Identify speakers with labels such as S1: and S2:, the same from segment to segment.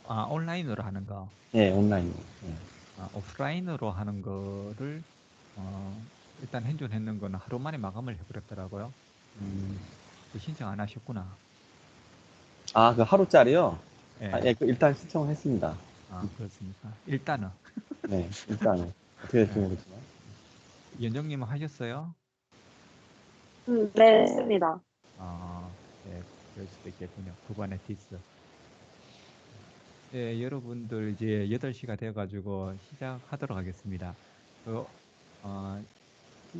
S1: 아, 온라인으로 하는 거.
S2: 예, 온라인으로. 예.
S1: 오프라인으로 하는 거를 일단 행존했는 거는 하루 만에 마감을 해버렸더라고요.
S2: 음.
S1: 그 신청 안 하셨구나.
S2: 아, 그 하루짜리요? 아,
S1: 예.
S2: 예, 그 일단 신청했습니다.
S1: 그렇습니까? 일단은.
S2: 네, 일단은. 어떻게 될지
S1: 예.
S2: 모르겠지만.
S1: 연정님은 하셨어요?
S3: 네, 했습니다.
S1: 예, 그럴 수도 있겠군요. 쿠버네티스. 예, 여러분들 이제 8시가 되어가지고 시작하도록 하겠습니다. 그, 어,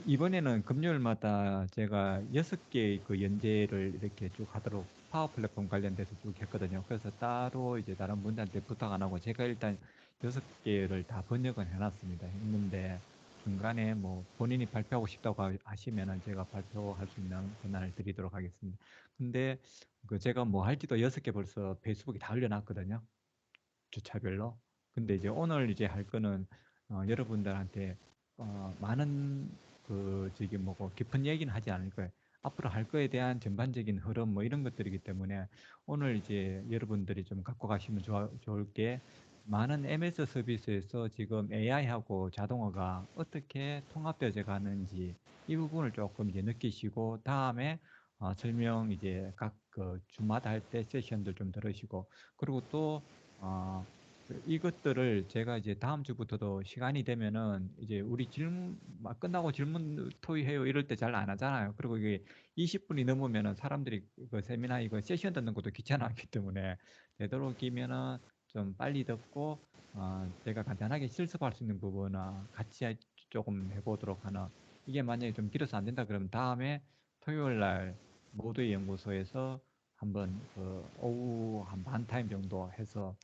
S1: 이번에는 금요일마다 제가 6개의 그 연재를 이렇게 쭉 하도록 파워 플랫폼 관련돼서 쭉 했거든요. 그래서 따로 이제 다른 분들한테 부탁 안 하고 제가 일단 6개를 다 번역은 해놨습니다. 했는데 중간에 뭐 본인이 발표하고 싶다고 하시면은 제가 발표할 수 있는 권한을 드리도록 하겠습니다. 근데 그 제가 뭐 할지도 6개 벌써 페이스북에 다 올려놨거든요. 주차별로. 근데 이제 오늘 이제 할 거는 여러분들한테 많은 그 저기 뭐고 깊은 얘기는 하지 않을 거예요. 앞으로 할 거에 대한 전반적인 흐름 뭐 이런 것들이기 때문에 오늘 이제 여러분들이 좀 갖고 가시면 좋을 게 많은 MS 서비스에서 지금 AI하고 자동화가 어떻게 통합되어 가는지 이 부분을 조금 이제 느끼시고 다음에 설명 이제 각 그 주마다 할 때 세션들 좀 들으시고 그리고 또 이것들을 제가 이제 다음 주부터도 시간이 되면은 이제 우리 질문 막 끝나고 질문 토의해요 이럴 때 잘 안 하잖아요. 그리고 이게 20분이 넘으면은 사람들이 그 세미나 이거 세션 듣는 것도 귀찮아하기 때문에 되도록이면은 좀 빨리 듣고 제가 간단하게 실습할 수 있는 부분은 같이 조금 해보도록 하는 이게 만약에 좀 길어서 안 된다 그러면 다음에 토요일 날 모두의 연구소에서 한번 그 오후 한 반 타임 정도 해서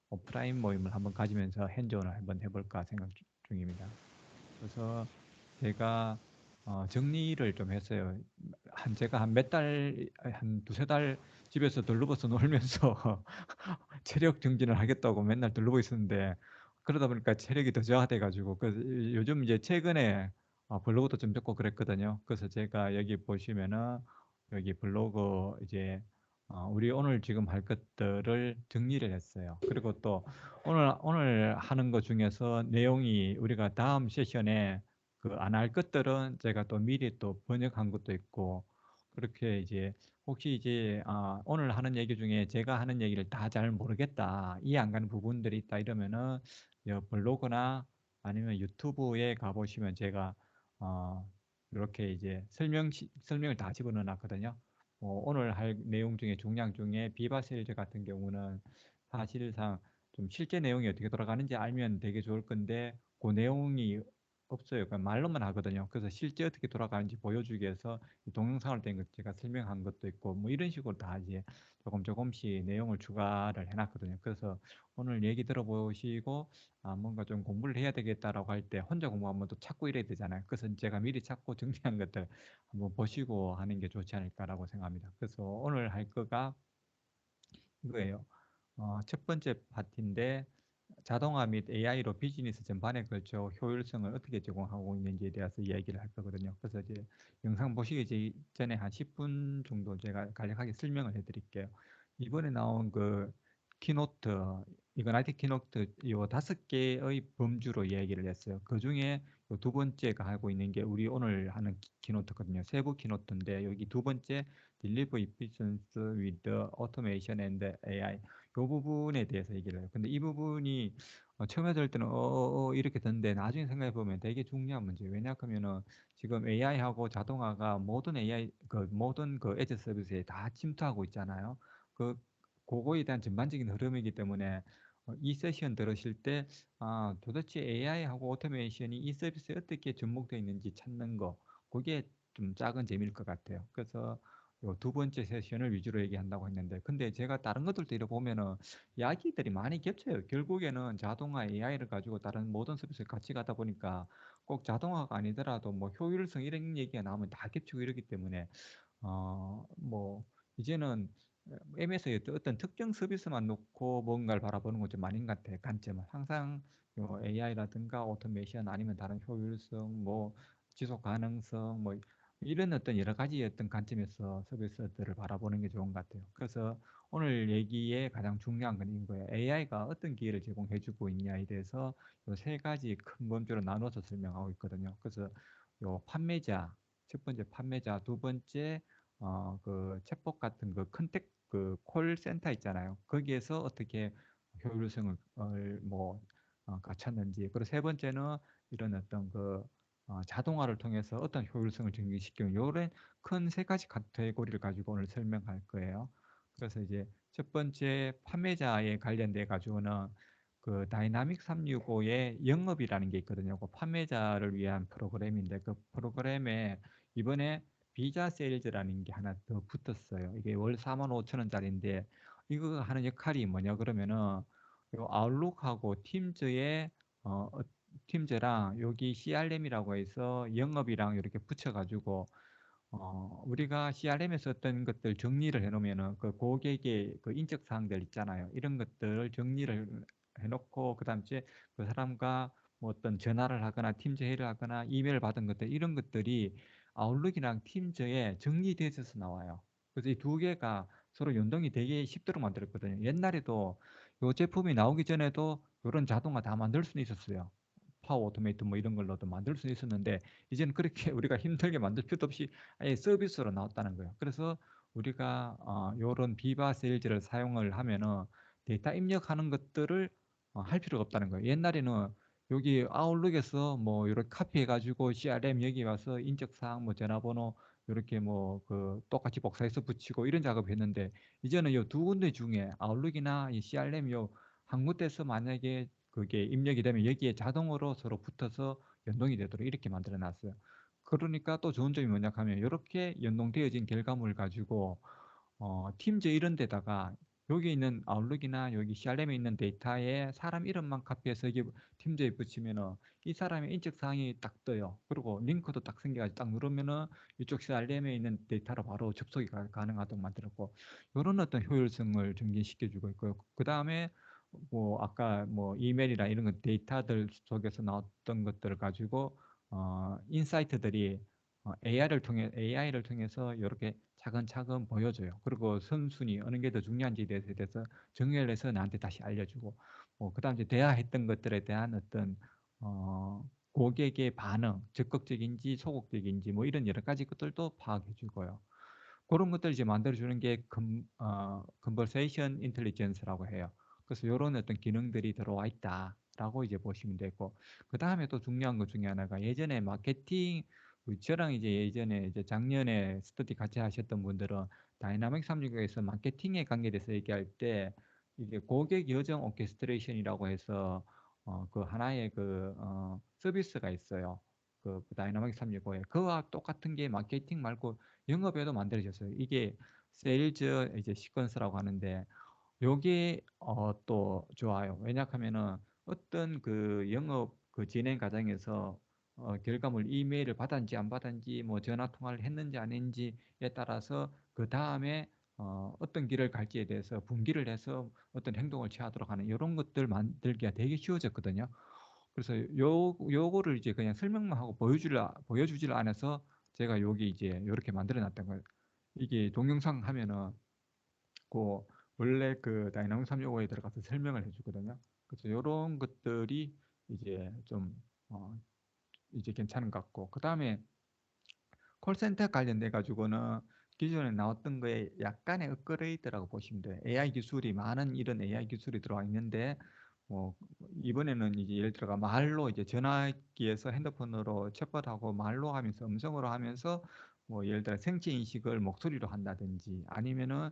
S1: 오프라인 모임을 한번 가지면서 핸즈온을 한번 해볼까 생각 중입니다. 그래서 제가 정리를 좀 했어요. 제가 한 몇 달, 한 두세 달 집에서 둘러봐서 놀면서 체력 증진을 하겠다고 맨날 둘러보 있었는데 그러다 보니까 체력이 더 저하돼 가지고 그 요즘 이제 최근에 블로그도 좀 적고 그랬거든요. 그래서 제가 여기 보시면은 여기 블로그 이제 우리 오늘 지금 할 것들을 정리를 했어요. 그리고 또 오늘 하는 것 중에서 내용이 우리가 다음 세션에 그 안 할 것들은 제가 또 미리 또 번역한 것도 있고 그렇게 이제 혹시 이제 오늘 하는 얘기 중에 제가 하는 얘기를 다 잘 모르겠다 이해 안 가는 부분들이 있다 이러면은 블로그나 아니면 유튜브에 가보시면 제가 이렇게 이제 설명을 다 집어넣어 놨거든요. 오늘 할 내용 중에 중량 중에 비바 세일즈 같은 경우는 사실상 좀 실제 내용이 어떻게 돌아가는지 알면 되게 좋을 건데 그 내용이 없어요. 그냥 말로만 하거든요. 그래서 실제 어떻게 돌아가는지 보여주기 위해서 동영상을 된 것 제가 설명한 것도 있고 뭐 이런 식으로 다 이제 조금씩 내용을 추가를 해놨거든요. 그래서 오늘 얘기 들어보시고 뭔가 좀 공부를 해야 되겠다라고 할 때 혼자 공부하면 또 찾고 이래야 되잖아요. 그래서 제가 미리 찾고 정리한 것들 한번 보시고 하는 게 좋지 않을까라고 생각합니다. 그래서 오늘 할 거가 이거예요. 첫 번째 파트인데 자동화 및 AI로 비즈니스 전반에 걸쳐 효율성을 어떻게 제공하고 있는지에 대해서 이야기를 할 거거든요. 그래서 이제 영상 보시기 전에 한 10분 정도 제가 간략하게 설명을 해드릴게요. 이번에 나온 그 키노트, 이건 IT 키노트 요 5개의 범주로 이야기를 했어요. 그 중에 두 번째가 하고 있는 게 우리 오늘 하는 키노트거든요. 세부 키노트인데 여기 두 번째 Deliver Efficiency with Automation and AI 이 부분에 대해서 얘기를 해요. 근데 이 부분이 처음에 들을 때는 이렇게 듣는데 나중에 생각해 보면 되게 중요한 문제예요. 왜냐하면은 지금 AI하고 자동화가 모든 AI 모든 그 에즈 서비스에 다 침투하고 있잖아요. 그 그거에 대한 전반적인 흐름이기 때문에 이 세션 들으실 때 도대체 AI하고 오토메이션이 이 서비스에 어떻게 접목되어 있는지 찾는 거 그게 좀 작은 재미일 것 같아요. 그래서 두 번째 세션을 위주로 얘기한다고 했는데 근데 제가 다른 것들도 이렇게 보면은 이야기들이 많이 겹쳐요. 결국에는 자동화 AI를 가지고 다른 모든 서비스를 같이 가다 보니까 꼭 자동화가 아니더라도 뭐 효율성 이런 얘기가 나오면 다 겹치고 이러기 때문에 뭐 이제는 MS의 어떤 특정 서비스만 놓고 뭔가를 바라보는 건 좀 아닌 것 같아요. 관점은 항상 AI라든가 오토메이션 아니면 다른 효율성, 뭐 지속 가능성, 뭐 이런 어떤 여러 가지 어떤 관점에서 서비스들을 바라보는 게 좋은 것 같아요. 그래서 오늘 얘기의 가장 중요한 건 이거예요. AI가 어떤 기회를 제공해주고 있냐에 대해서 요 세 가지 큰 범주로 나눠서 설명하고 있거든요. 그래서 요 판매자, 첫 번째 판매자, 두 번째 그 챗봇 같은 그 컨택 그 콜센터 있잖아요. 거기에서 어떻게 효율성을 갖췄는지. 그리고 세 번째는 이런 어떤 자동화를 통해서 어떤 효율성을 증진시키는 요런 큰 세 가지 카테고리를 가지고 오늘 설명할 거예요. 그래서 이제 첫 번째 판매자에 관련돼 가지고는 그 다이나믹 365의 영업이라는 게 있거든요. 그 판매자를 위한 프로그램인데 그 프로그램에 이번에 비자 세일즈라는 게 하나 더 붙었어요. 이게 월 45,000원짜리인데 이거 하는 역할이 뭐냐 그러면은 요 아웃룩하고 팀즈의 팀즈랑 여기 CRM이라고 해서 영업이랑 이렇게 붙여가지고 우리가 CRM에서 어떤 것들 정리를 해놓으면은 그 고객의 그 인적 사항들 있잖아요. 이런 것들을 정리를 해놓고 그다음에 그 사람과 뭐 어떤 전화를 하거나 팀즈 회의를 하거나 이메일을 받은 것들 이런 것들이 아웃룩이랑 팀즈에 정리돼서 나와요. 그래서 이 두 개가 서로 연동이 되게 쉽도록 만들었거든요. 옛날에도 이 제품이 나오기 전에도 이런 자동화 다 만들 수는 있었어요. 파워 오토메이트 뭐 이런 걸로도 만들 수 있었는데 이제는 그렇게 우리가 힘들게 만들 필요도 없이 아예 서비스로 나왔다는 거예요. 그래서 우리가 이런 비바 세일즈를 사용을 하면은 데이터 입력하는 것들을 할 필요가 없다는 거예요. 옛날에는 여기 아웃룩에서 뭐 이렇게 카피해가지고 CRM 여기 와서 인적사항 뭐 전화번호 이렇게 뭐 그 똑같이 복사해서 붙이고 이런 작업을 했는데 이제는 이 두 군데 중에 아웃룩이나 이 CRM 요 한 군데서 만약에 그게 입력이 되면 여기에 자동으로 서로 붙어서 연동이 되도록 이렇게 만들어 놨어요. 그러니까 또 좋은 점이 뭐냐 하면 이렇게 연동되어진 결과물을 가지고 팀즈 이런 데다가 여기 있는 아웃룩이나 여기 CRM에 있는 데이터에 사람 이름만 카피해서 여기 팀즈에 붙이면은 이 사람의 인적 사항이 딱 떠요. 그리고 링크도 딱 생겨가지고 딱 누르면은 이쪽 CRM에 있는 데이터로 바로 접속이 가능하도록 만들었고 이런 어떤 효율성을 증진시켜주고 있고요. 그 다음에 뭐 아까 뭐 이메일이나 이런 거 데이터들 속에서 나왔던 것들을 가지고 인사이트들이 AI를 통해서 이렇게 차근차근 보여줘요. 그리고 선순위 어느 게 더 중요한지에 대해서 정의를 해서 나한테 다시 알려주고, 그다음 이제 대화했던 것들에 대한 어떤 고객의 반응, 적극적인지 소극적인지 뭐 이런 여러 가지 것들도 파악해주고요. 그런 것들 이제 만들어주는 게 컨버세이션 인텔리전스라고 해요. 그래서 이런 어떤 기능들이 들어와 있다라고 이제 보시면 되고, 그 다음에 또 중요한 것 중에 하나가 예전에 마케팅 저랑 이제 예전에 이제 작년에 스터디 같이 하셨던 분들은 다이나믹 365에서 마케팅에 관계돼서 얘기할 때 이게 고객 여정 오케스트레이션이라고 해서 그 하나의 서비스가 있어요. 그 다이나믹 365에 그와 똑같은 게 마케팅 말고 영업에도 만들어졌어요. 이게 세일즈 이제 시퀀스라고 하는데 요게 또 좋아요. 왜냐하면은 어떤 그 영업 그 진행 과정에서 결과물 이메일을 받았는지 안 받았는지 뭐 전화 통화를 했는지 안 했는지에 따라서 그 다음에 어떤 길을 갈지에 대해서 분기를 해서 어떤 행동을 취하도록 하는 이런 것들 만들기가 되게 쉬워졌거든요. 그래서 요거를 이제 그냥 설명만 하고 보여주질 않아서 제가 여기 이제 이렇게 만들어 놨던 거예요. 이게 동영상 하면은 그 원래 그 다이나믹 365에 들어가서 설명을 해주거든요. 그래서 이런 것들이 이제 좀 이제 괜찮은 것 같고 그 다음에 콜센터 관련돼 가지고는 기존에 나왔던 거에 약간의 업그레이드라고 보시면 돼요. AI 기술이 많은 이런 AI 기술이 들어와 있는데 뭐 이번에는 이제 예를 들어가 말로 이제 전화기에서 핸드폰으로 챗봇하고 말로 하면서 음성으로 하면서 뭐 예를 들어 생체 인식을 목소리로 한다든지 아니면은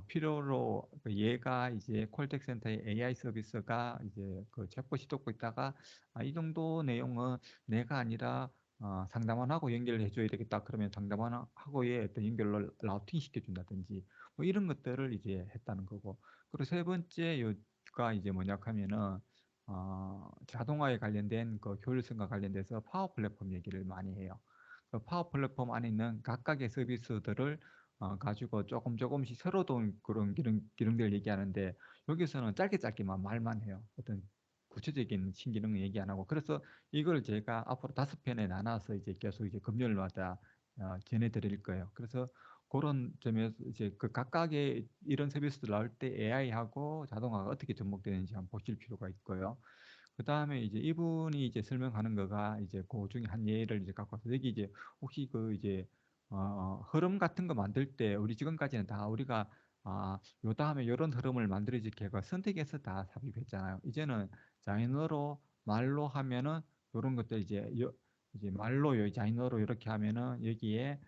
S1: 필요로 얘가 이제 콜택 센터의 AI 서비스가 이제 그 챗봇이 듣고 있다가 이 정도 내용은 내가 아니라 상담원하고 연결을 해줘야 되겠다. 그러면 상담원하고의 어떤 연결을 라우팅 시켜준다든지 뭐 이런 것들을 이제 했다는 거고. 그리고 세 번째 요가 이제 뭐냐 하면은 자동화에 관련된 그 효율성과 관련돼서 파워 플랫폼 얘기를 많이 해요. 그 파워 플랫폼 안에 있는 각각의 서비스들을 가지고 조금씩 새로운 그런 기능들을 얘기하는데 여기서는 짧게 짧게만 말만 해요. 어떤 구체적인 신기능은 얘기 안 하고 그래서 이걸 제가 앞으로 5편에 나눠서 이제 계속 이제 금요일마다 전해드릴 거예요. 그래서 그런 점에서 이제 그 각각의 이런 서비스들 나올 때 AI하고 자동화가 어떻게 접목되는지 한번 보실 필요가 있고요. 그 다음에 이제 이분이 이제 설명하는 거가 이제 그 중에 한 예를 이제 갖고 와서 여기 이제 혹시 그 이제 흐름 같은 거 만들 때 우리 지금까지는 다 우리가 요 다음에 이런 흐름을 만들어질 개가 선택해서 다 삽입했잖아요. 이제는 자인어로 말로 하면은 이런 것들 이제 말로 자인어로 이렇게 하면은 여기에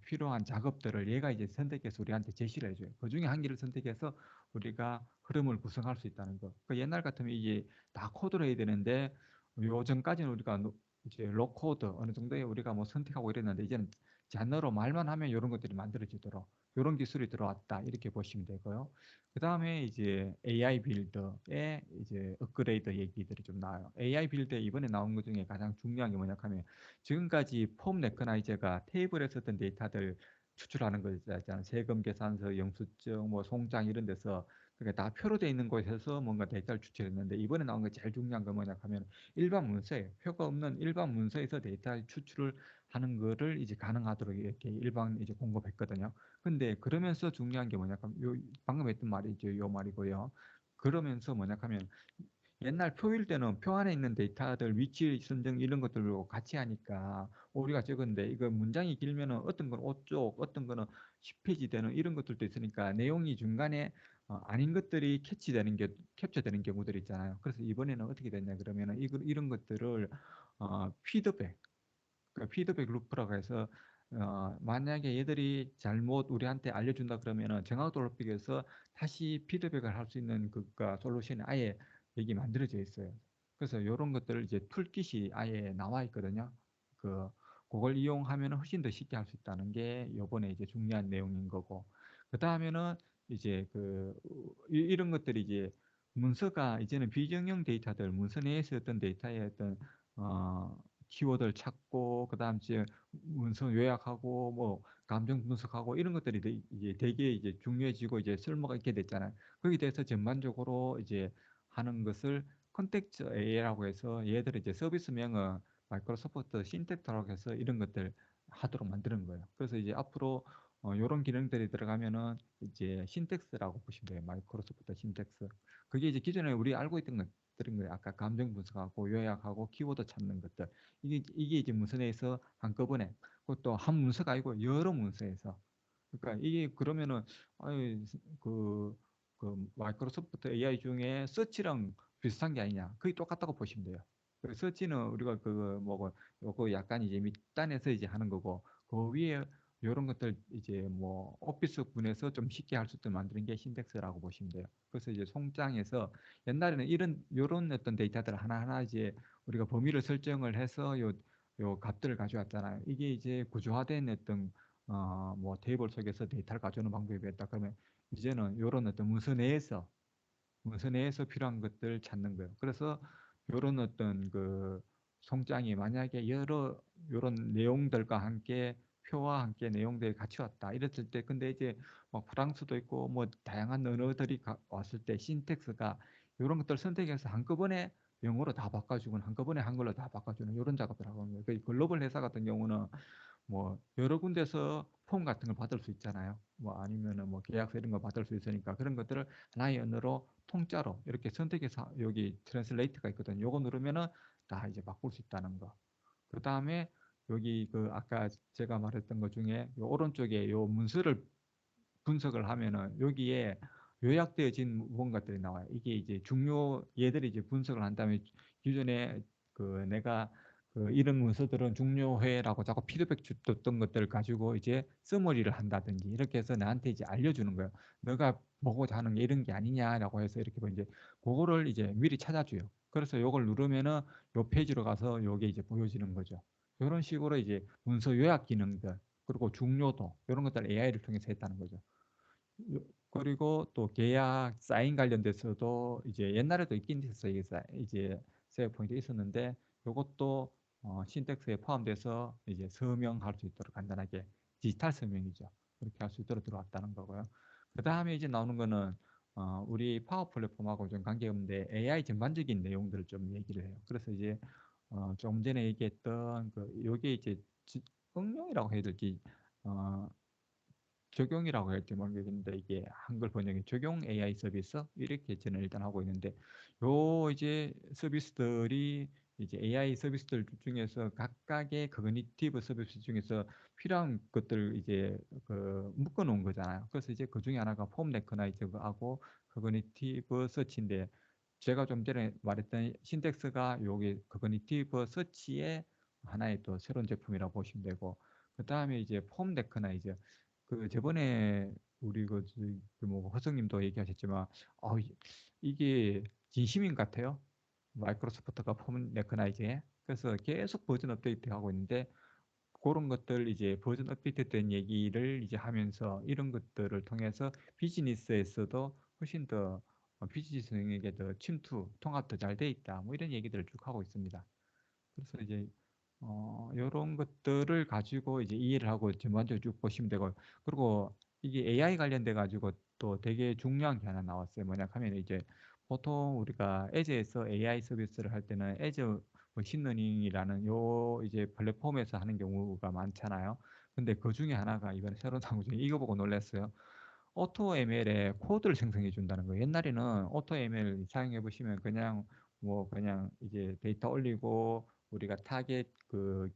S1: 필요한 작업들을 얘가 이제 선택해서 우리한테 제시를 해줘요. 그 중에 한 개를 선택해서 우리가 흐름을 구성할 수 있다는 거. 그 옛날 같으면 이게 다 코드를 해야 되는데 요즘까지는 우리가 이제 로코드 어느 정도에 우리가 뭐 선택하고 이랬는데 이제는 잔어로 말만 하면 이런 것들이 만들어지도록 이런 기술이 들어왔다 이렇게 보시면 되고요. 그 다음에 이제 AI 빌더의 이제 업그레이드 얘기들이 좀 나와요. AI 빌드 이번에 나온 것 중에 가장 중요한 게 뭐냐 하면 지금까지 폼 레커나이저가 테이블에 썼던 데이터들 추출하는 거 있잖아요. 세금 계산서, 영수증, 뭐 송장 이런 데서 그러니까 다 표로 돼 있는 곳에서 뭔가 데이터를 추출했는데 이번에 나온 게 제일 중요한 건 뭐냐 하면 일반 문서예요. 표가 없는 일반 문서에서 데이터 추출을 하는 거를 이제 가능하도록 이렇게 일반 이제 공급했거든요. 근데 그러면서 중요한 게 뭐냐 하면 방금 했던 말이죠. 요 말이고요. 그러면서 뭐냐 하면 옛날 표일 때는 표 안에 있는 데이터들 위치 선정 이런 것들로 같이 하니까 우리가 적은데 이거 문장이 길면은 어떤 건 5쪽, 어떤 거는 10페이지 되는 이런 것들도 있으니까 내용이 중간에 아닌 것들이 캡처되는 경우들이 있잖아요. 그래서 이번에는 어떻게 됐냐 그러면은 이런 것들을 피드백, 그 피드백 루프라고 해서 만약에 얘들이 잘못 우리한테 알려준다 그러면은 정확도 높이해서 다시 피드백을 할 수 있는 그가 솔루션이 아예 여기 만들어져 있어요. 그래서 이런 것들을 이제 툴킷이 아예 나와 있거든요. 그 그걸 이용하면 훨씬 더 쉽게 할 수 있다는 게 이번에 이제 중요한 내용인 거고. 그 다음에는 이제 이런 것들이 이제 문서가 이제는 비정형 데이터들 문서 내에서 어떤 데이터의 어떤 어, 키워드를 찾고 그다음 이제 문서 요약하고 뭐 감정 분석하고 이런 것들이 이제 되게 이제 중요해지고 이제 쓸모가 있게 됐잖아요. 거기에 대해서 전반적으로 이제 하는 것을 컨텍스트 AI라고 해서 얘들을 이제 서비스명은 마이크로소프트 신텍트라고 해서 이런 것들 하도록 만드는 거예요. 그래서 이제 앞으로 이런 기능들이 들어가면은 이제 신텍스라고 보시면 돼요. 마이크로소프트 신텍스. 그게 이제 기존에 우리 알고 있던 것들인 거예요. 아까 감정 분석하고 요약하고 키워드 찾는 것들. 이게 이제 문서에서 한꺼번에 그것도 한 문서가 아니고 여러 문서에서 그러니까 이게 그러면은 아유 그 마이크로소프트 AI 중에 서치랑 비슷한 게 아니냐 그게 똑같다고 보시면 돼요. 그 서치는 우리가 뭐고 요거 약간 이제 밑단에서 이제 하는 거고 그 위에 이런 것들 이제 뭐 오피스 분에서 좀 쉽게 할 수 있도록 만드는 게 신텍스라고 보시면 돼요. 그래서 이제 송장에서 옛날에는 요런 어떤 데이터들 하나하나 이제 우리가 범위를 설정을 해서 요 값들을 가져왔잖아요. 이게 이제 구조화된 어떤 뭐 테이블 속에서 데이터를 가져오는 방법이었다. 그러면 이제는 요런 어떤 문서 내에서 필요한 것들 찾는 거예요. 그래서 요런 어떤 그 송장이 만약에 여러 요런 내용들과 함께 표와 함께 내용들이 같이 왔다 이랬을 때 근데 이제 뭐 프랑스도 있고 뭐 다양한 언어들이 왔을 때 신텍스가 이런 것들 선택해서 한꺼번에 영어로 다 바꿔주고 한꺼번에 한글로 다 바꿔주는 이런 작업을 하고 있는 거예요. 그 글로벌 회사 같은 경우는 뭐 여러 군데서 폼 같은 걸 받을 수 있잖아요. 뭐 아니면은 뭐 계약서 이런 거 받을 수 있으니까 그런 것들을 하나의 언어로 통짜로 이렇게 선택해서 여기 트랜슬레이트가 있거든요. 요거 누르면은 다 이제 바꿀 수 있다는 거. 그 다음에 여기 그 아까 제가 말했던 것 중에 요 오른쪽에 요 문서를 분석을 하면은 여기에 요약되어진 무언가들이 나와요. 이게 이제 얘들이 이제 분석을 한 다음에 기존에 내가 이런 문서들은 중요해라고 자꾸 피드백 줬던 것들을 가지고 이제 서머리를 한다든지 이렇게 해서 나한테 이제 알려주는 거예요. 너가 보고자 하는 게 이런 게 아니냐라고 해서 이렇게 뭐 이제 그거를 이제 미리 찾아줘요. 그래서 요걸 누르면은 요 페이지로 가서 요게 이제 보여지는 거죠. 이런 식으로 이제 문서 요약 기능들 그리고 중요도 이런 것들 AI를 통해서 했다는 거죠. 그리고 또 계약 사인 관련돼서도 이제 옛날에도 있긴 했어요. 이제 세부 포인트 있었는데 이것도 신텍스에 포함돼서 이제 서명할 수 있도록 간단하게 디지털 서명이죠. 그렇게 할 수 있도록 들어왔다는 거고요. 그 다음에 이제 나오는 거는 우리 파워 플랫폼하고 좀 관계없는데 AI 전반적인 내용들을 좀 얘기를 해요. 그래서 이제 조금 전에 얘기했던 요게 이제 응용이라고 해야 될지 적용이라고 해야 될지 모르겠는데 이게 한글 번역이 적용 AI 서비스 이렇게 저는 일단 하고 있는데 요 이제 서비스들이 이제 AI 서비스들 중에서 각각의 커그니티브 서비스 중에서 필요한 것들 이제 그 묶어 놓은 거잖아요. 그래서 이제 그 중에 하나가 폼 레커나이저하고 커그니티브 서치인데 제가 좀 전에 말했던 신텍스가 요게 커그니티브 서치의 하나의 또 새로운 제품이라고 보시면 되고 그 다음에 이제 폼 레커나이저 그 저번에 우리 뭐 허성님도 얘기하셨지만 이게 진심인 것 같아요. 마이크로소프트가 폼 레커나이즈에 그래서 계속 버전 업데이트하고 있는데 그런 것들 이제 버전 업데이트된 얘기를 이제 하면서 이런 것들을 통해서 비즈니스에서도 훨씬 더 비즈니스에게 더 침투 통합도 잘 돼 있다 뭐 이런 얘기들을 쭉 하고 있습니다. 그래서 이제 이런 것들을 가지고 이제 이해를 하고 전반적으로 쭉 보시면 되고 그리고 이게 AI 관련돼 가지고 또 되게 중요한 게 하나 나왔어요. 뭐냐 하면 이제 보통 우리가 애저에서 AI 서비스를 할 때는 애저 머신러닝이라는 요 이제 플랫폼에서 하는 경우가 많잖아요. 근데 그 중에 하나가 이번에 새로 나온 거 중에 이거 보고 놀랐어요. 오토 ML에 코드를 생성해 준다는 거예요. 옛날에는 오토 ML 사용해 보시면 그냥 뭐 그냥 이제 데이터 올리고 우리가 타겟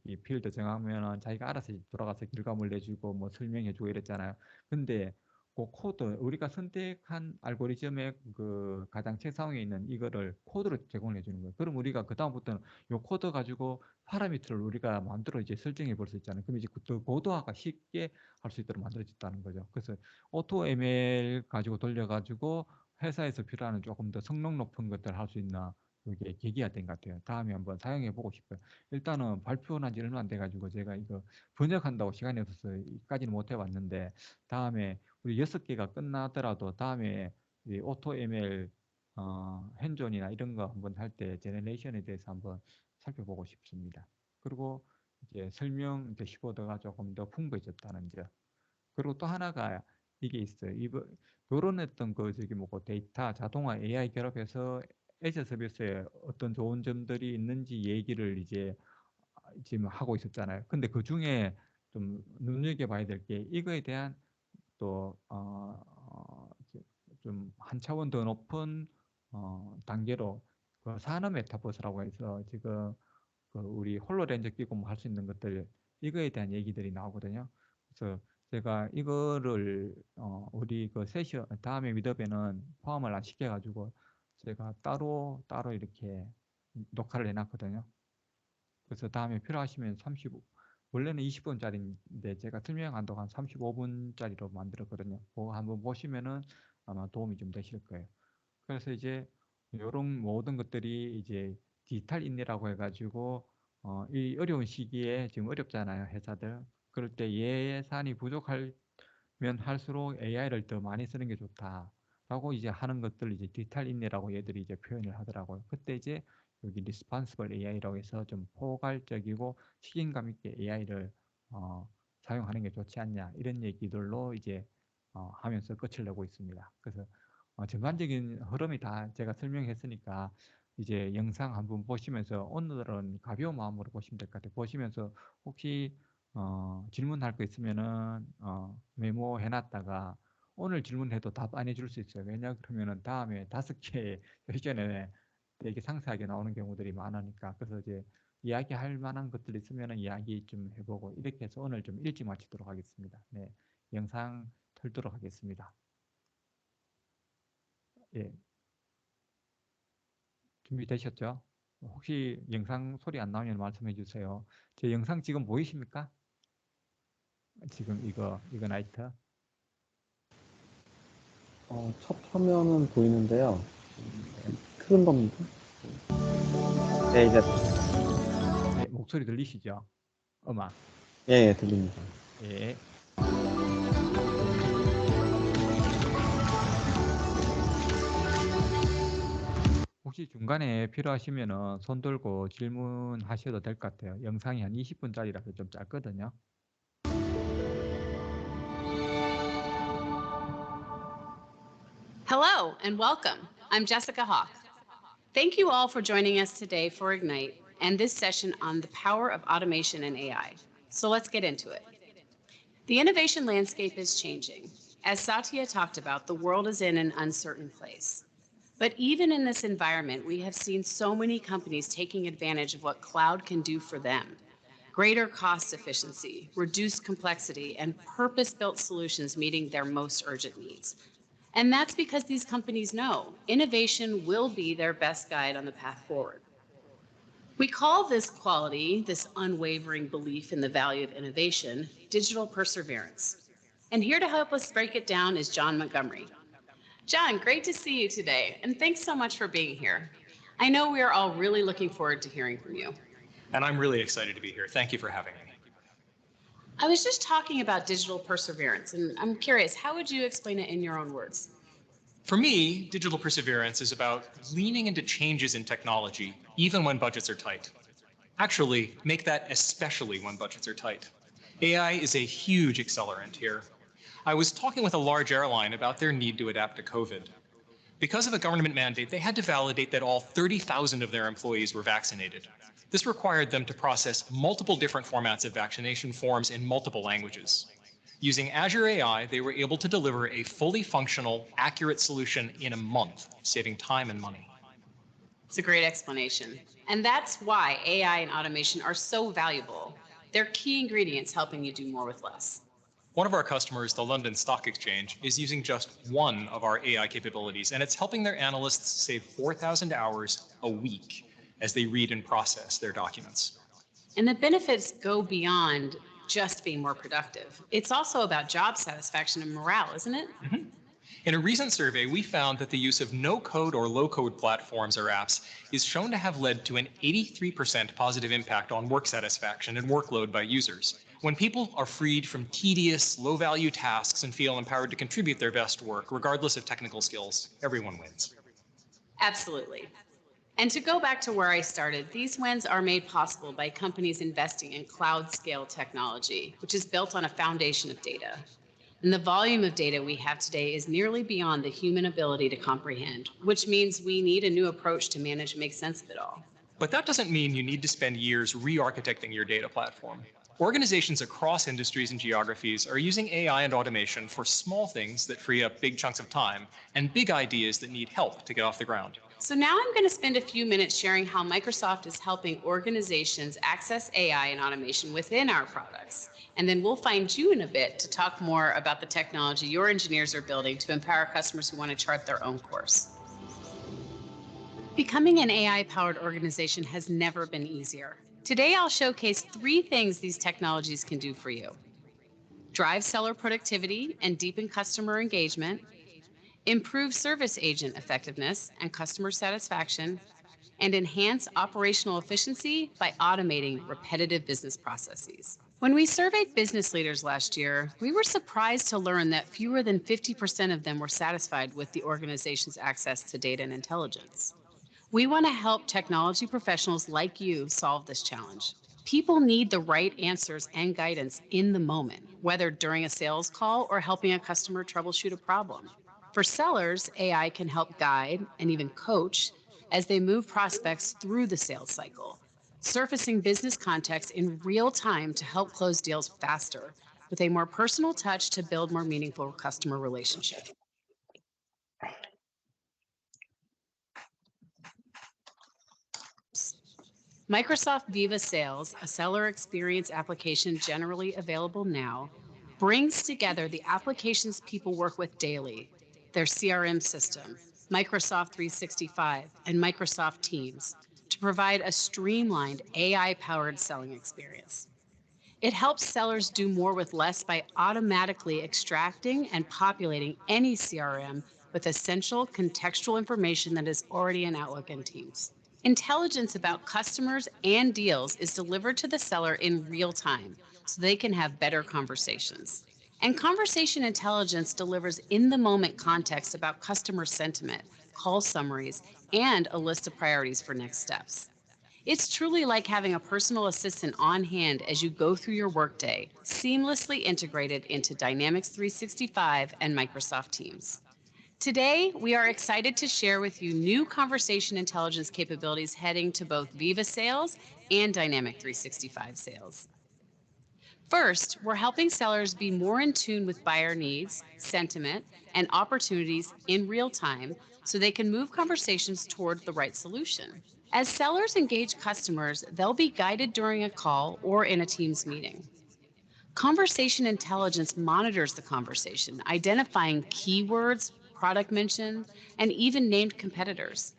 S1: 이 필드 정하면은 자기가 알아서 돌아가서 결과물 내주고 뭐 설명해 주고 이랬잖아요. 근데 그 코드 우리가 선택한 알고리즘의 그 가장 최상위에 있는 이거를 코드로 제공해 주는 거예요. 그럼 우리가 그 다음부터는 요 코드 가지고 파라미터를 우리가 마음대로 이제 설정해 볼 수 있잖아요. 그럼 이제 더 고도화가 쉽게 할 수 있도록 만들어졌다는 거죠. 그래서 오토 ML 가지고 돌려가지고 회사에서 필요한 조금 더 성능 높은 것들 할 수 있나 이게 계기가 된 것 같아요. 다음에 한번 사용해 보고 싶어요. 일단은 발표한 지 얼마 안 돼가지고 제가 이거 번역한다고 시간이 없어서 이까지는 못 해봤는데 다음에 우리 6개가 끝나더라도 다음에 이 오토 ML 핸즈온이나 이런 거 한번 할 때 제너레이션에 대해서 한번 살펴보고 싶습니다. 그리고 이제 설명 대시보드가 조금 더 풍부해졌다는 점. 그리고 또 하나가 이게 있어요. 이런 어떤 뭐고 데이터, 자동화, AI 결합해서 애저 서비스에 어떤 좋은 점들이 있는지 얘기를 이제 지금 하고 있었잖아요. 근데 그 중에 좀 눈여겨봐야 될 게 이거에 대한 또 좀 한 차원 더 높은 단계로 그 산업 메타버스라고 해서 지금 그 우리 홀로렌즈 끼고 뭐 할 수 있는 것들 이거에 대한 얘기들이 나오거든요. 그래서 제가 이거를 우리 그 세션 다음에 미드업에는 포함을 안 시켜가지고 제가 따로 이렇게 녹화를 해놨거든요. 그래서 다음에 필요하시면 원래는 20분짜리인데 제가 설명한 동안 35분짜리로 만들었거든요. 그거 한번 보시면은 아마 도움이 좀 되실 거예요. 그래서 이제 이런 모든 것들이 이제 디지털 인내라고 해가지고 이 어려운 시기에 지금 어렵잖아요, 회사들. 그럴 때 예산이 부족하면 할수록 AI를 더 많이 쓰는 게 좋다라고 이제 하는 것들 이제 디지털 인내라고 얘들이 이제 표현을 하더라고요. 그때 이제 여기 리스폰시블 AI라고 해서 좀 포괄적이고 책임감 있게 AI를 사용하는 게 좋지 않냐 이런 얘기들로 이제 하면서 끝을 내고 있습니다. 그래서 전반적인 흐름이 다 제가 설명했으니까 이제 영상 한번 보시면서 오늘은 가벼운 마음으로 보시면 될 것 같아요. 보시면서 혹시 질문할 거 있으면은 메모해놨다가 오늘 질문해도 답 안 해줄 수 있어요. 왜냐 그러면은 다음에 5개 세션에 되게 상세하게 나오는 경우들이 많으니까 그래서 이제 이야기할 만한 것들 있으면은 이야기 좀 해보고 이렇게 해서 오늘 좀 일찍 마치도록 하겠습니다. 네, 영상 틀도록 하겠습니다. 예, 준비되셨죠? 혹시 영상 소리 안 나오면 말씀해 주세요. 제 영상 지금 보이십니까? 지금 이거 나이트?
S2: 첫 화면은 보이는데요. 큰 겁니다. 네, 이제
S1: 네, 목소리 들리시죠? 음악.
S2: 예, 들립니다.
S1: 예. 혹시 중간에 필요하시면은 손 들고 질문하셔도 될 것 같아요. 영상이 한 20분짜리라서 좀 짧거든요.
S4: Hello and welcome. I'm Jessica Hawk. Thank you all for joining us today for Ignite and this session on the power of automation and AI. So let's get into it. The innovation landscape is changing. As Satya talked about, the world is in an uncertain place. But even in this environment, we have seen so many companies taking advantage of what cloud can do for them. Greater cost efficiency, reduced complexity, and purpose-built solutions meeting their most urgent needs. And that's because these companies know innovation will be their best guide on the path forward. We call this quality, this unwavering belief in the value of innovation, digital perseverance. And here to help us break it down is John Montgomery. John, great to see you today, and thanks so much for being here. I know we are all really looking forward to hearing from you.
S5: And I'm really excited to be here. Thank you for having me.
S4: I was just talking about digital perseverance, and I'm curious, how would you explain it in your own words?
S5: For me, digital perseverance is about leaning into changes in technology, even when budgets are tight. Actually, make that especially when budgets are tight. AI is a huge accelerant here. I was talking with a large airline about their need to adapt to COVID. Because of a government mandate, they had to validate that all 30,000 of their employees were vaccinated. This required them to process multiple different formats of vaccination forms in multiple languages. Using Azure AI, they were able to deliver a fully functional, accurate solution in a month, saving time and money.
S4: It's a great explanation. And that's why AI and automation are so valuable. They're key ingredients helping you do more with less.
S5: One of our customers, the London Stock Exchange, is using just one of our AI capabilities, and it's helping their analysts save 4,000 hours a week as they read and process their documents.
S4: And the benefits go beyond just being more productive. It's also about job satisfaction and morale, isn't it?
S5: Mm-hmm. In a recent survey, we found that the use of no-code or low-code platforms or apps is shown to have led to an 83% positive impact on work satisfaction and workload by users. When people are freed from tedious, low-value tasks and feel empowered to contribute their best work, regardless of technical skills, everyone wins.
S4: Absolutely. And to go back to where I started, these wins are made possible by companies investing in cloud-scale technology, which is built on a foundation of data. And the volume of data we have today is nearly beyond the human ability to comprehend, which means we need a new approach to manage and make sense of it all.
S5: But that doesn't mean you need to spend years re-architecting your data platform. Organizations across industries and geographies are using AI and automation for small things that free up big chunks of time and big ideas that need help to get off the ground.
S4: So now I'm going to spend a few minutes sharing how Microsoft is helping organizations access AI and automation within our products. And then we'll find you in a bit to talk more about the technology your engineers are building to empower customers who want to chart their own course. Becoming an AI-powered organization has never been easier. Today, I'll showcase 3 things these technologies can do for you. Drive seller productivity and deepen customer engagement, improve service agent effectiveness and customer satisfaction, and enhance operational efficiency by automating repetitive business processes. When we surveyed business leaders last year, we were surprised to learn that fewer than 50% of them were satisfied with the organization's access to data and intelligence. We want to help technology professionals like you solve this challenge. People need the right answers and guidance in the moment, whether during a sales call or helping a customer troubleshoot a problem. For sellers, AI can help guide and even coach as they move prospects through the sales cycle, surfacing business context in real time to help close deals faster with a more personal touch to build more meaningful customer relationships. Microsoft Viva Sales, a seller experience application generally available now, brings together the applications people work with daily, their CRM system, Microsoft 365, and Microsoft Teams to provide a streamlined AI-powered selling experience. It helps sellers do more with less by automatically extracting and populating any CRM with essential contextual information that is already in Outlook and Teams. Intelligence about customers and deals is delivered to the seller in real time so they can have better conversations. And conversation intelligence delivers in-the-moment context about customer sentiment, call summaries, and a list of priorities for next steps. It's truly like having a personal assistant on hand as you go through your workday, seamlessly integrated into Dynamics 365 and Microsoft Teams. Today, we are excited to share with you new conversation intelligence capabilities heading to both Viva Sales and Dynamic 365 Sales. First, we're helping sellers be more in tune with buyer needs, sentiment, and opportunities in real time so they can move conversations toward the right solution. As sellers engage customers, they'll be guided during a call or in a Teams meeting. Conversation intelligence monitors the conversation, identifying keywords, product mentions, and even named competitors.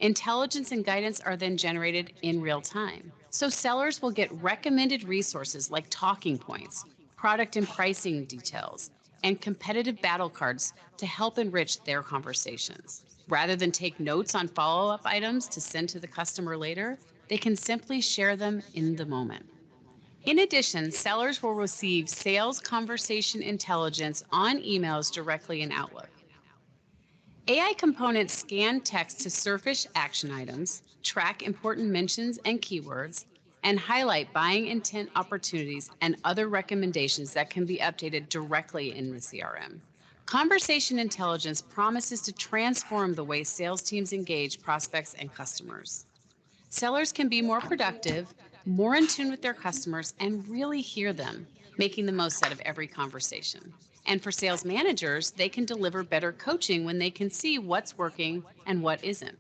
S4: Intelligence and guidance are then generated in real time. So sellers will get recommended resources like talking points, product and pricing details, and competitive battle cards to help enrich their conversations. Rather than take notes on follow-up items to send to the customer later, they can simply share them in the moment. In addition, sellers will receive sales conversation intelligence on emails directly in Outlook. AI components scan text to surface action items, track important mentions and keywords, and highlight buying intent opportunities and other recommendations that can be updated directly in the CRM. Conversation intelligence promises to transform the way sales teams engage prospects and customers. Sellers can be more productive, more in tune with their customers, and really hear them, making the most out of every conversation. And for sales managers, they can deliver better coaching when they can see what's working and what isn't.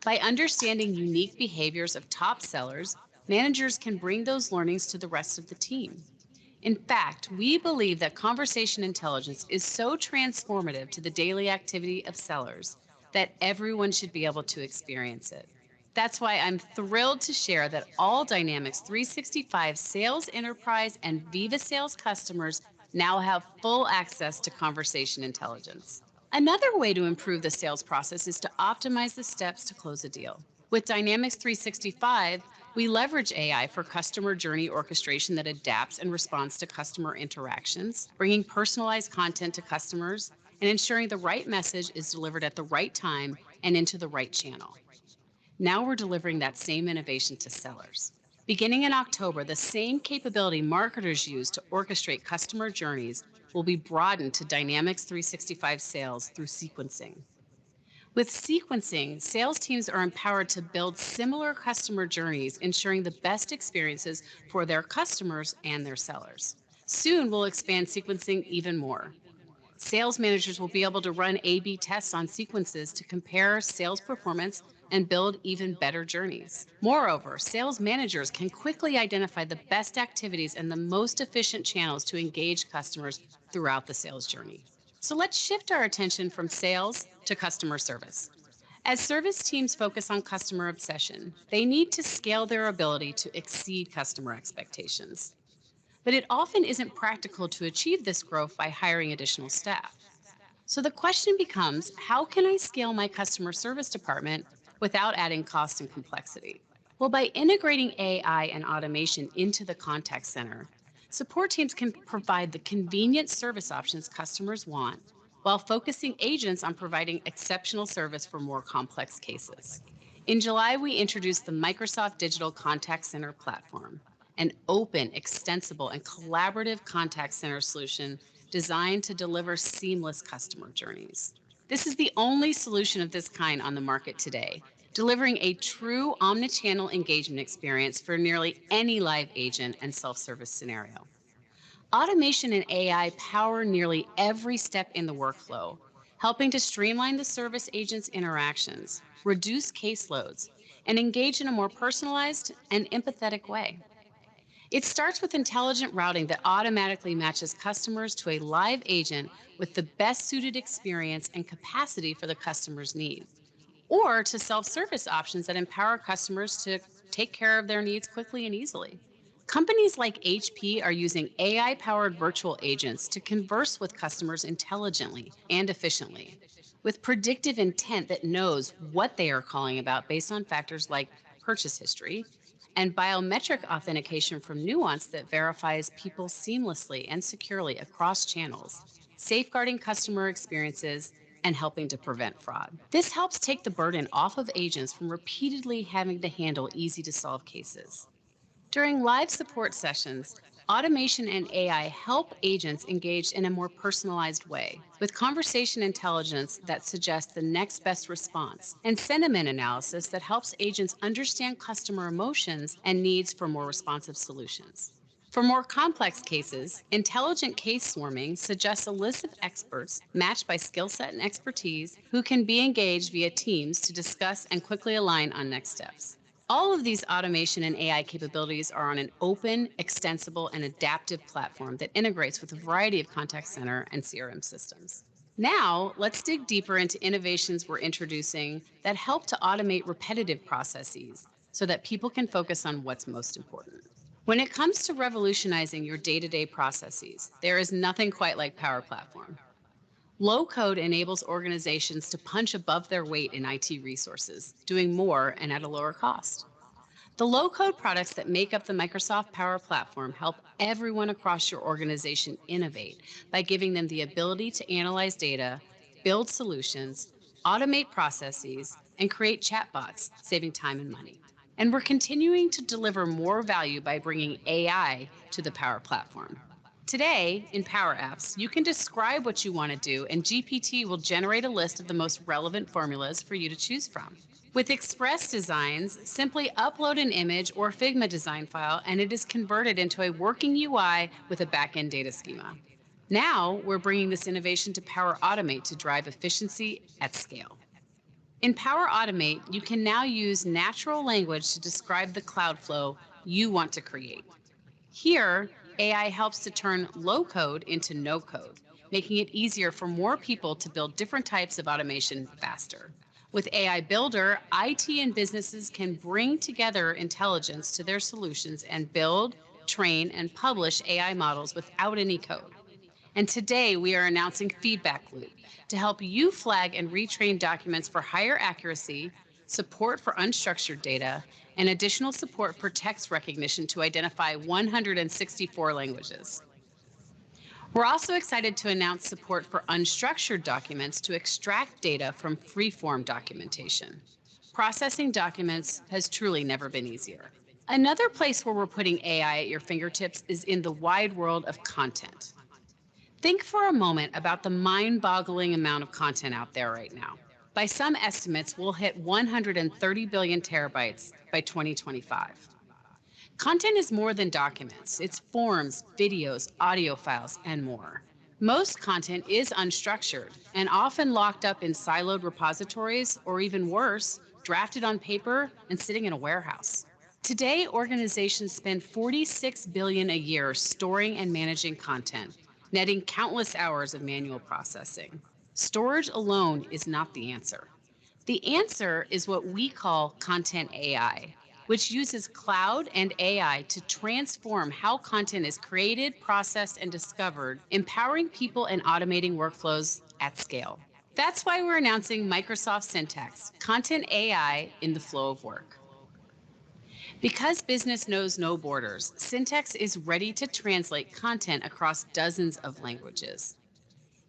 S4: By understanding unique behaviors of top sellers, managers can bring those learnings to the rest of the team. In fact, we believe that conversation intelligence is so transformative to the daily activity of sellers that everyone should be able to experience it. That's why I'm thrilled to share that all Dynamics 365 Sales Enterprise and Viva Sales customers now have full access to conversation intelligence. Another way to improve the sales process is to optimize the steps to close a deal. With Dynamics 365, we leverage AI for customer journey orchestration that adapts and responds to customer interactions, bringing personalized content to customers, and ensuring the right message is delivered at the right time and into the right channel. Now we're delivering that same innovation to sellers. Beginning in October, the same capability marketers use to orchestrate customer journeys will be broadened to Dynamics 365 Sales through sequencing. With sequencing, sales teams are empowered to build similar customer journeys, ensuring the best experiences for their customers and their sellers. Soon, we'll expand sequencing even more. Sales managers will be able to run A/B tests on sequences to compare sales performance and build even better journeys. Moreover, sales managers can quickly identify the best activities and the most efficient channels to engage customers throughout the sales journey. So let's shift our attention from sales to customer service. As service teams focus on customer obsession, they need to scale their ability to exceed customer expectations. But it often isn't practical to achieve this growth by hiring additional staff. So the question becomes, how can I scale my customer service department without adding cost and complexity? Well, by integrating AI and automation into the contact center, support teams can provide the convenient service options customers want while focusing agents on providing exceptional service for more complex cases. In July, we introduced the Microsoft Digital Contact Center platform, an open, extensible, and collaborative contact center solution designed to deliver seamless customer journeys. This is the only solution of this kind on the market today, delivering a true omnichannel engagement experience for nearly any live agent and self-service scenario. Automation and AI power nearly every step in the workflow, helping to streamline the service agent's interactions, reduce caseloads, and engage in a more personalized and empathetic way. It starts with intelligent routing that automatically matches customers to a live agent with the best suited experience and capacity for the customer's need, or to self-service options that empower customers to take care of their needs quickly and easily. Companies like HP are using AI-powered virtual agents to converse with customers intelligently and efficiently, with predictive intent that knows what they are calling about based on factors like purchase history, and biometric authentication from Nuance that verifies people seamlessly and securely across channels, safeguarding customer experiences and helping to prevent fraud. This helps take the burden off of agents from repeatedly having to handle easy-to-solve cases. During live support sessions, automation and AI help agents engage in a more personalized way, with conversation intelligence that suggests the next best response, and sentiment analysis that helps agents understand customer emotions and needs for more responsive solutions. For more complex cases, intelligent case swarming suggests a list of experts matched by skill set and expertise who can be engaged via Teams to discuss and quickly align on next steps. All of these automation and AI capabilities are on an open, extensible, and adaptive platform that integrates with a variety of contact center and CRM systems. Now, let's dig deeper into innovations we're introducing that help to automate repetitive processes so that people can focus on what's most important. When it comes to revolutionizing your day-to-day processes, there is nothing quite like Power Platform. Low code enables organizations to punch above their weight in IT resources, doing more and at a lower cost. The low code products that make up the Microsoft Power Platform help everyone across your organization innovate by giving them the ability to analyze data, build solutions, automate processes, and create chatbots, saving time and money. And we're continuing to deliver more value by bringing AI to the Power Platform. Today, in Power Apps, you can describe what you want to do, and GPT will generate a list of the most relevant formulas for you to choose from. With Express Designs, simply upload an image or Figma design file, and it is converted into a working UI with a back-end data schema. Now, we're bringing this innovation to Power Automate to drive efficiency at scale. In Power Automate, you can now use natural language to describe the cloud flow you want to create. Here, AI helps to turn low code into no code, making it easier for more people to build different types of automation faster. With AI Builder, IT and businesses can bring together intelligence to their solutions and build, train, and publish AI models without any code. And today we are announcing Feedback Loop to help you flag and retrain documents for higher accuracy, support for unstructured data, and additional support for text recognition to identify 164 languages. We're also excited to announce support for unstructured documents to extract data from free-form documentation. Processing documents has truly never been easier. Another place where we're putting AI at your fingertips is in the wide world of content. Think for a moment about the mind-boggling amount of content out there right now. By some estimates, we'll hit 130 billion terabytes by 2025. Content is more than documents. It's forms, videos, audio files, and more. Most content is unstructured and often locked up in siloed repositories, or even worse, drafted on paper and sitting in a warehouse. Today, organizations spend $46 billion a year storing and managing content, netting countless hours of manual processing. Storage alone is not the answer. The answer is what we call content AI, which uses cloud and AI to transform how content is created, processed, and discovered, empowering people and automating workflows at scale. That's why we're announcing Microsoft Syntex, content AI in the flow of work. Because business knows no borders, Syntex is ready to translate content across dozens of languages.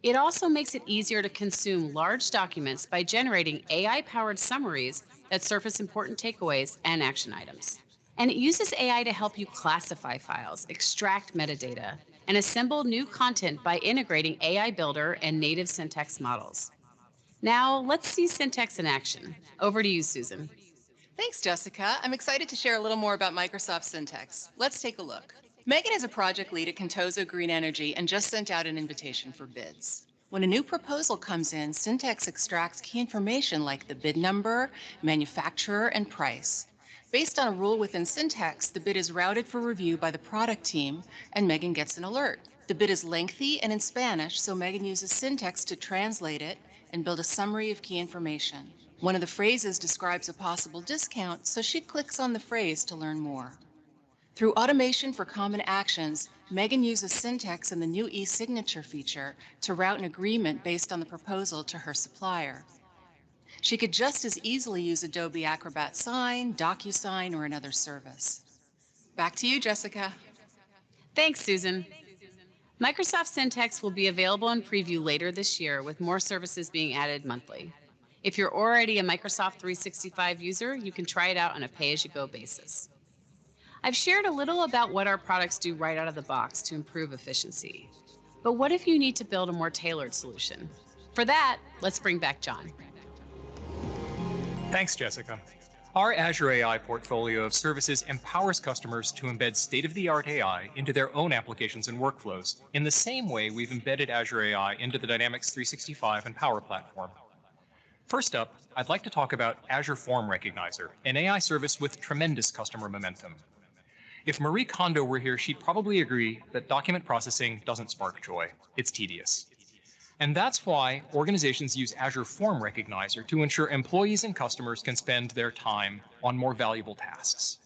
S4: It also makes it easier to consume large documents by generating AI-powered summaries that surface important takeaways and action items. And it uses AI to help you classify files, extract metadata, and assemble new content by integrating AI Builder and native Syntex models. Now, let's see Syntex in action. Over to you, Susan.
S6: Thanks, Jessica. I'm excited to share a little more about Microsoft Syntex. Let's take a look. Megan is a project lead at Contoso Green Energy and just sent out an invitation for bids. When a new proposal comes in, Syntex extracts key information like the bid number, manufacturer, and price. Based on a rule within Syntex, the bid is routed for review by the product team, and Megan gets an alert. The bid is lengthy and in Spanish, so Megan uses Syntex to translate it and build a summary of key information. One of the phrases describes a possible discount, so she clicks on the phrase to learn more. Through automation for common actions, Megan uses Syntex and the new e-signature feature to route an agreement based on the proposal to her supplier. She could just as easily use Adobe Acrobat Sign, DocuSign, or another service. Back to you, Jessica.
S4: Thanks, Susan. Microsoft Syntex will be available in preview later this year, with more services being added monthly. If you're already a Microsoft 365 user, you can try it out on a pay-as-you-go basis. I've shared a little about what our products do right out of the box to improve efficiency. But what if you need to build a more tailored solution? For that, let's bring back John.
S5: Thanks, Jessica. Our Azure AI portfolio of services empowers customers to embed state-of-the-art AI into their own applications and workflows in the same way we've embedded Azure AI into the Dynamics 365 and Power Platform. First up, I'd like to talk about Azure Form Recognizer, an AI service with tremendous customer momentum. If Marie Kondo were here, she'd probably agree that document processing doesn't spark joy. It's tedious. And that's why organizations use Azure Form Recognizer to ensure employees and customers can spend their time on more valuable tasks.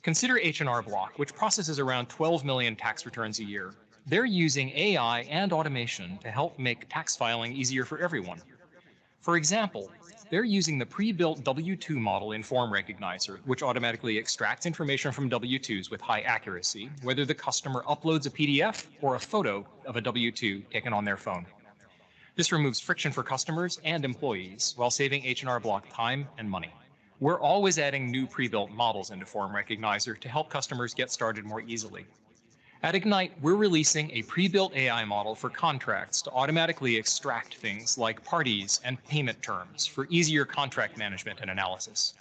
S5: Consider H&R Block, which processes around 12 million tax returns a year. They're using AI and automation to help make tax filing easier for everyone. For example, they're using the pre-built W-2 model in Form Recognizer, which automatically extracts information from W-2s with high accuracy, whether the customer uploads a PDF or a photo of a W-2 taken on their phone. This removes friction for customers and employees while saving H&R Block time and money. We're always adding new pre-built models into Form Recognizer to help customers get started more easily. At Ignite, we're releasing a pre-built AI model for contracts to automatically extract things like parties and payment terms for easier contract management and analysis.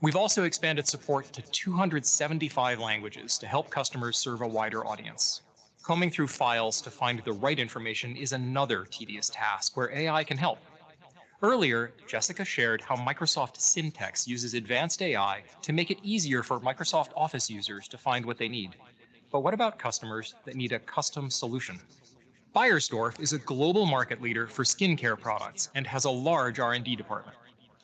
S5: We've also expanded support to 275 languages to help customers serve a wider audience. Combing through files to find the right information is another tedious task where AI can help. Earlier, Jessica shared how Microsoft Syntex uses advanced AI to make it easier for Microsoft Office users to find what they need. But what about customers that need a custom solution? Beiersdorf is a global market leader for skincare products and has a large R&D department.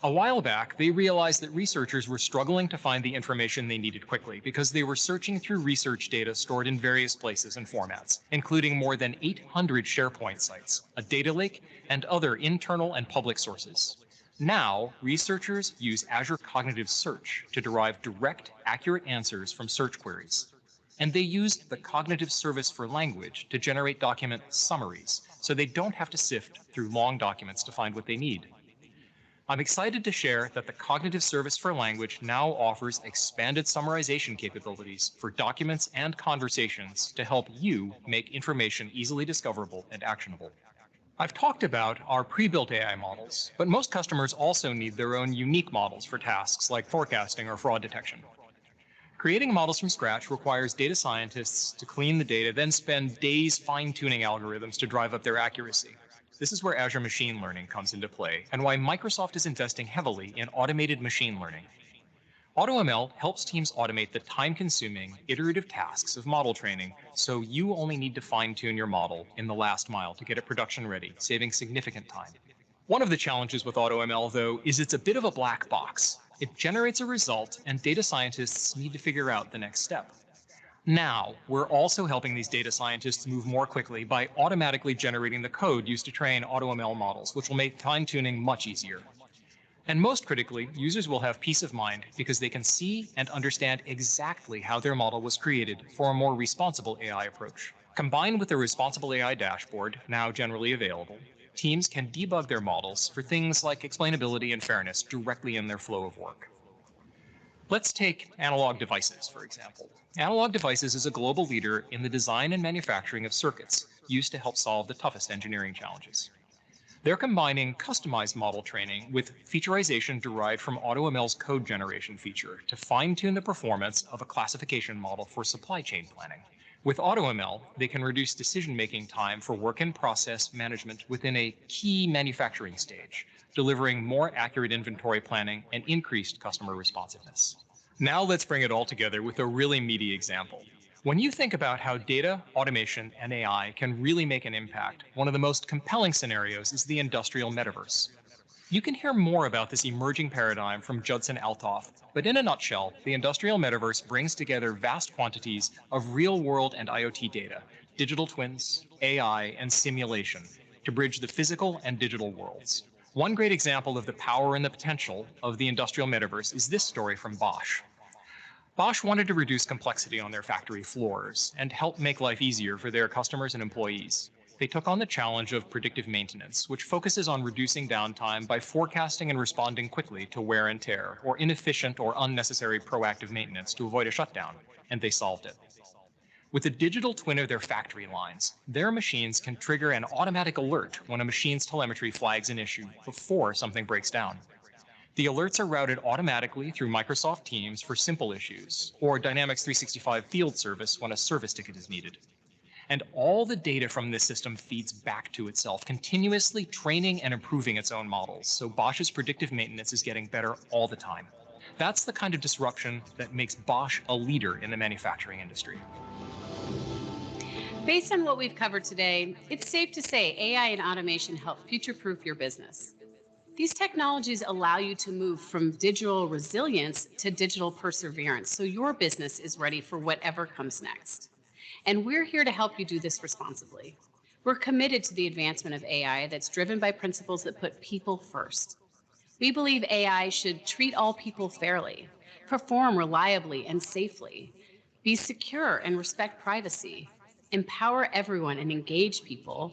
S5: A while back, they realized that researchers were struggling to find the information they needed quickly because they were searching through research data stored in various places and formats, including more than 800 SharePoint sites, a data lake, and other internal and public sources. Now, researchers use Azure Cognitive Search to derive direct, accurate answers from search queries. And they used the Cognitive Service for Language to generate document summaries, so they don't have to sift through long documents to find what they need. I'm excited to share that the Cognitive Service for Language now offers expanded summarization capabilities for documents and conversations to help you make information easily discoverable and actionable. I've talked about our pre-built AI models, but most customers also need their own unique models for tasks like forecasting or fraud detection. Creating models from scratch requires data scientists to clean the data, then spend days fine-tuning algorithms to drive up their accuracy. This is where Azure Machine Learning comes into play, and why Microsoft is investing heavily in automated machine learning. AutoML helps teams automate the time-consuming, iterative tasks of model training, so you only need to fine-tune your model in the last mile to get it production-ready, saving significant time. One of the challenges with AutoML, though, is it's a bit of a black box. It generates a result, and data scientists need to figure out the next step. Now, we're also helping these data scientists move more quickly by automatically generating the code used to train AutoML models, which will make fine-tuning much easier. And most critically, users will have peace of mind because they can see and understand exactly how their model was created for a more responsible AI approach. Combined with the Responsible AI dashboard, now generally available, teams can debug their models for things like explainability and fairness directly in their flow of work. Let's take Analog Devices, for example. Analog Devices is a global leader in the design and manufacturing of circuits used to help solve the toughest engineering challenges. They're combining customized model training with featureization derived from AutoML's code generation feature to fine-tune the performance of a classification model for supply chain planning. With AutoML, they can reduce decision-making time for work-in-process management within a key manufacturing stage, delivering more accurate inventory planning and increased customer responsiveness. Now let's bring it all together with a really meaty example. When you think about how data, automation, and AI can really make an impact, one of the most compelling scenarios is the industrial metaverse. You can hear more about this emerging paradigm from Judson Althoff, but in a nutshell, the industrial metaverse brings together vast quantities of real-world and IoT data, digital twins, AI, and simulation to bridge the physical and digital worlds. One great example of the power and the potential of the industrial metaverse is this story from Bosch. Bosch wanted to reduce complexity on their factory floors and help make life easier for their customers and employees. They took on the challenge of predictive maintenance, which focuses on reducing downtime by forecasting and responding quickly to wear and tear, or inefficient or unnecessary proactive maintenance to avoid a shutdown, and they solved it. With a digital twin of their factory lines, their machines can trigger an automatic alert when a machine's telemetry flags an issue before something breaks down. The alerts are routed automatically through Microsoft Teams for simple issues, or Dynamics 365 Field Service when a service ticket is needed. And all the data from this system feeds back to itself, continuously training and improving its own models. So Bosch's predictive maintenance is getting better all the time. That's the kind of disruption that makes Bosch a leader in the manufacturing industry.
S4: Based on what we've covered today, it's safe to say AI and automation help future-proof your business. These technologies allow you to move from digital resilience to digital perseverance, so your business is ready for whatever comes next. And we're here to help you do this responsibly. We're committed to the advancement of AI that's driven by principles that put people first. We believe AI should treat all people fairly, perform reliably and safely, be secure and respect privacy, empower everyone and engage people,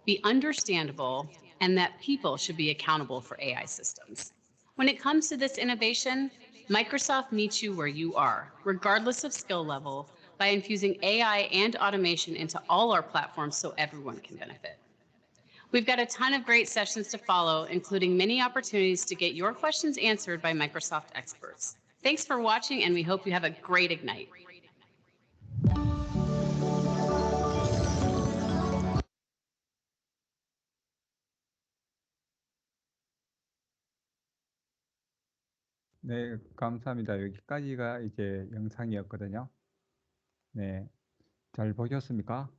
S4: be understandable, and that people should be accountable for AI systems. When it comes to this innovation, Microsoft meets you where you are, regardless of skill level, by infusing AI and automation into all our platforms so everyone can benefit. We've got a ton of great sessions to follow, including many opportunities to get your questions answered by Microsoft experts. Thanks for watching, and we hope you have a great Ignite.
S1: 네, 감사합니다. 여기까지가 이제 영상이었거든요. 네, 잘 보셨습니까?